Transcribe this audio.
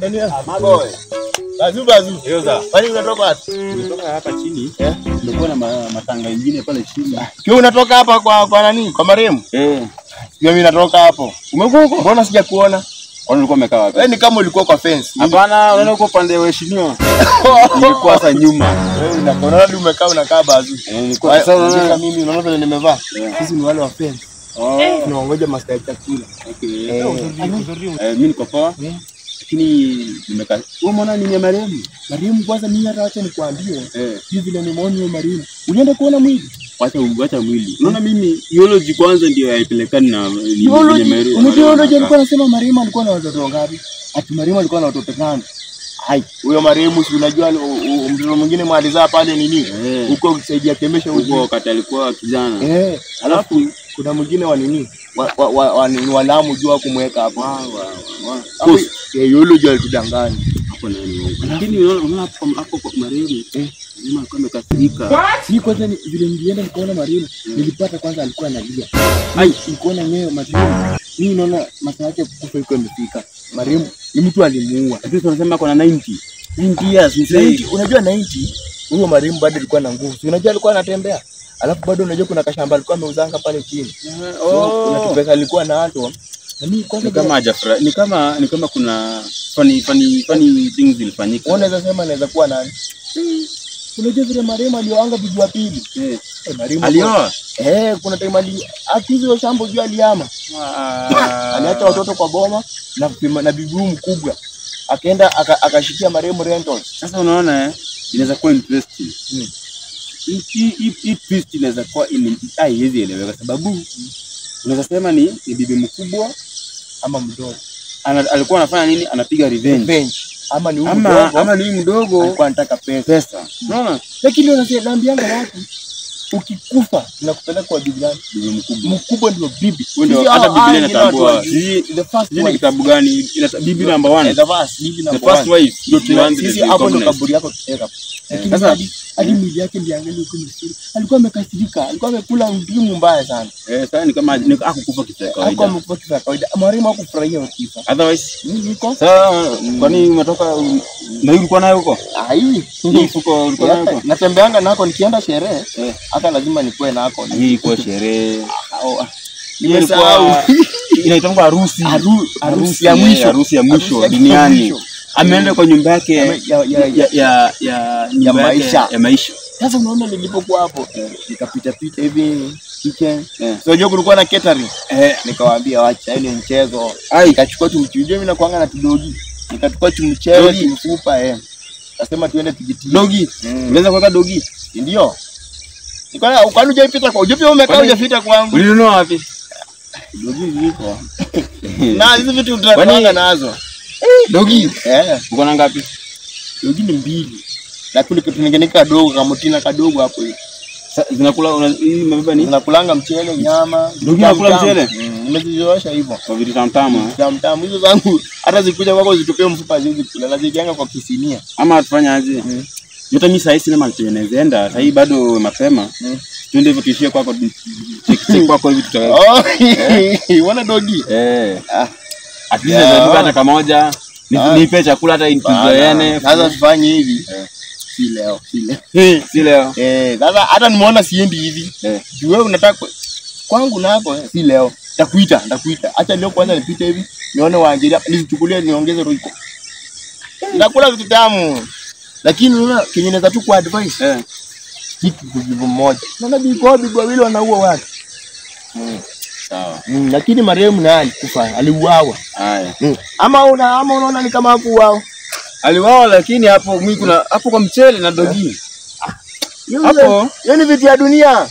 Daniel. Maboy. Bazu. Yoza. Kwani unatoka wapi? Unatoka hapa chini. Nilikuwa na matanga mengine pale chini. Kio unatoka hapa kwa nani? Kwa marehemu? Mimi natoka hapo. Umekuwa huko? Mbona sija kuona? Kwani ulikuwa umekaa wapi? Wewe ni kama ulikuwa kwa fence. Hapana, unaona uko pande wa heshimiwa. Nilikuwa hasa nyuma. Wewe unaona hadi unakaa bazu. Nilikuwa sasa unaona mimi unaona vile nimevaa. Sisi ni wale wa fence. Tunaongoja master ya chakula. Mimi niko poa. Lakini nimekaa. Wewe umeona nini marehemu? Marehemu kwanza mimi hata acha nikwambie. Hivi vile nimeona marehemu. Ulienda kuona mwili? Wacha mwili. Unaona mimi biology kwanza ndio yaipelekani na marehemu. Unajua alikuwa anasema marehemu alikuwa na watoto ngapi? Ati marehemu alikuwa na watoto 5. Hai, huyo marehemu si unajua mtoto mwingine mwalizaa pale nini? Huko kusaidia kemesha huko wakati alikuwa kijana. Alafu kuna mwingine wa nini? Walamu jua kumweka hapo. Yule jua alitudanganya. Hapo nani? Lakini unaona hapo kwa marehemu alikuwa amekasirika. Si kwanza vile nilienda nikaona marehemu, nilipata kwanza alikuwa analia. Hai, nikaona nyewe marehemu. Mimi naona masaa yake kufa iko imefika. Marehemu ni mtu alimuua. Lakini tunasema kuna 90 years mzee. Unajua 90 huyo marehemu bado alikuwa na nguvu. Unajua alikuwa anatembea. Alafu bado unajua kuna kashamba alikuwa ameuzanga pale chini. Kuna kipesa alikuwa na hato. Ni kama hajafura. Ni kama kuna funny things zilifanyika. Unaweza sema anaweza kuwa nani? Unajua vile marehemu alioanga bibi wa pili. Marehemu alioa. Kuna time akizo shamba jua aliama. Aliacha watoto kwa boma na bibi mkubwa. Akaenda akashikia marehemu rentals. Sasa unaona inaweza kuwa interesting. Hii twist inaweza kuwa haiwezi eleweka sababu unaweza sema ni bibi mkubwa ama mdogo. Alikuwa anafanya nini? Anapiga revenge. Ama ni mdogo alikuwa anataka pesa. Unaona? Lakini unasema watu ukikufa tunakupeleka kwa bibi gani? Bibi mkubwa ndio bibi. Ndio hata Biblia inatambua. The first wife. Ni kitabu gani? Bibi number 1. The first wife. Sisi hapo ndo kaburi yako tuteka. Sasa hadi mwili yake ndiangalie huko msuri. Alikuwa amekasirika, alikuwa amekula ndimu mbaya sana. Sasa ni kama hakukufa kitu kawaida. Hakukufa kitu kawaida. Marehemu hakufurahia kifo. Otherwise niko. Sasa kwani umetoka na ulikuwa nayo huko? Hii mfuko ulikuwa nayo huko? Natembeanga nako nikienda sherehe. Hata lazima nikuwe nako. Hii kwa sherehe. Nimesahau. Inaitwa harusi ya mwisho duniani. Ameenda kwa nyumba yake ya maisha. Sasa unaona nilipokuwa hapo nikapita hivi kitchen. So unajua kulikuwa na catering. Nikawaambia wacha ile mchezo. Nikachukua tumchuje mimi na kuanga na kidogi. Nikachukua tumchele kimfupa Nasema tuende tujitie. Dogi. Unaweza kuweka dogi? Ndio. Nikaona kwani hujapita kwa ujupi umekaa hujapita kwangu. Ulinunua wapi? Dogi ziko. Na hizo vitu tunataka nazo. Dogi. Uko na ngapi? Dogi ni 2. Lakini kitu kingine kadogo kama tina kadogo hapo hivi. Zinakula hii mabeba ni? Zinakulanga mchele, nyama. Dogi nakula mchele? Nimezizoesha hivyo. Kwa vitu tamtamu. Tamtamu hizo zangu hata zikuja kwako zitupie mfupa hizi kula na zikianga kwa kisinia. Ama tufanya aje? Yote mimi sasa sina mali tunaendaenda. Sasa hii bado mapema. Tuende hivi tuishie kwako check kwako hivi tutaweza. Wana dogi? At least hata kamoja nipe chakula hata tuzoeane. Sasa tufanye hivi. Si leo. Sasa hata nimeona siendi hivi. Wewe unataka kwangu nako si leo. Ndakuita. Acha leo kwanza nipite hivi. Nione waangalia nizichukulie niongeze roiko. Nakula vitu tamu. Lakini unaona kenye naweza tu kwa advice. Kitu kujibu mmoja. Unaona bibi wawili wanaua watu. Sawa. Lakini marehemu naye alikufa, aliuawa. Haya. Ama unaona ni kama hakuuawa. Aliuawa lakini hapo mimi kuna hapo kwa mchele na dogi. Hapo, hiyo ni vitu ya dunia.